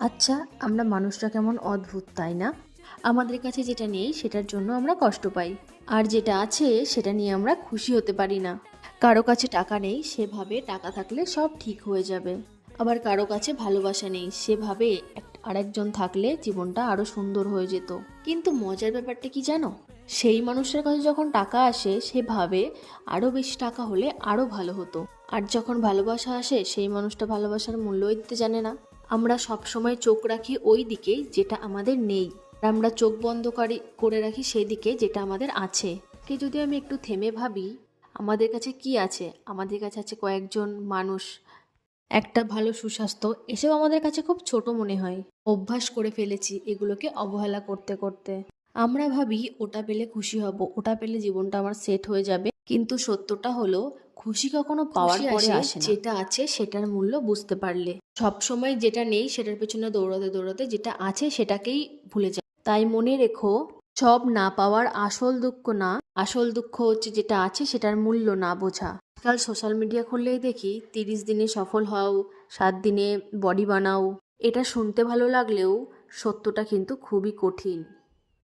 আচ্ছা, আমরা মানুষরা কেমন অদ্ভুত, তাই না? আমাদের কাছে যেটা নেই সেটার জন্য আমরা কষ্ট পাই, আর যেটা আছে সেটা নিয়ে আমরা খুশি হতে পারি না। কারো কাছে টাকা নেই, সেভাবে টাকা থাকলে সব ঠিক হয়ে যাবে। আবার কারো কাছে ভালোবাসা নেই, সেভাবে আরেকজন থাকলে জীবনটা আরো সুন্দর হয়ে যেত। কিন্তু মজার ব্যাপারটা কি জানো? সেই মানুষটার কাছে যখন টাকা আসে সে ভাবে আরো বেশি টাকা হলে আরো ভালো হতো। আর যখন ভালোবাসা আসে সেই মানুষটা ভালোবাসার মূল্যই দিতে জানে না। আমরা সবসময় চোখ রাখি ওই দিকে যেটা আমাদের নেই, আর আমরা চোখ বন্ধ করে রাখি সেই দিকে যেটা আমাদের আছে। কে যদি আমি একটু থেমে ভাবি, আমাদের কাছে কি আছে? আমাদের কাছে আছে কয়েকজন মানুষ, একটা ভালো সুস্বাস্থ্য, এসব আমাদের কাছে খুব ছোট মনে হয়। অভ্যাস করে ফেলেছি এগুলোকে অবহেলা করতে করতে। আমরা ভাবি ওটা পেলে খুশি হব, ওটা পেলে জীবনটা আমার সেট হয়ে যাবে। কিন্তু সত্যটা হলো, খুশি কখনো পাওয়ার পরে আসে না, যেটা আছে সেটার মূল্য বুঝতে পারলে। সব সময় যেটা নেই সেটার পেছনে দৌড়াতে দৌড়াতে যেটা আছে সেটাকেই ভুলে যায়। তাই মনে রেখো, সব না পাওয়ার আসল দুঃখ না, আসল দুঃখ হচ্ছে যেটা আছে সেটার মূল্য না বোঝা। আজকাল সোশ্যাল মিডিয়া খুললেই দেখি 30 দিনে সফল হও, 7 দিনে বডি বানাও। এটা শুনতে ভালো লাগলেও সত্যটা কিন্তু খুবই কঠিন।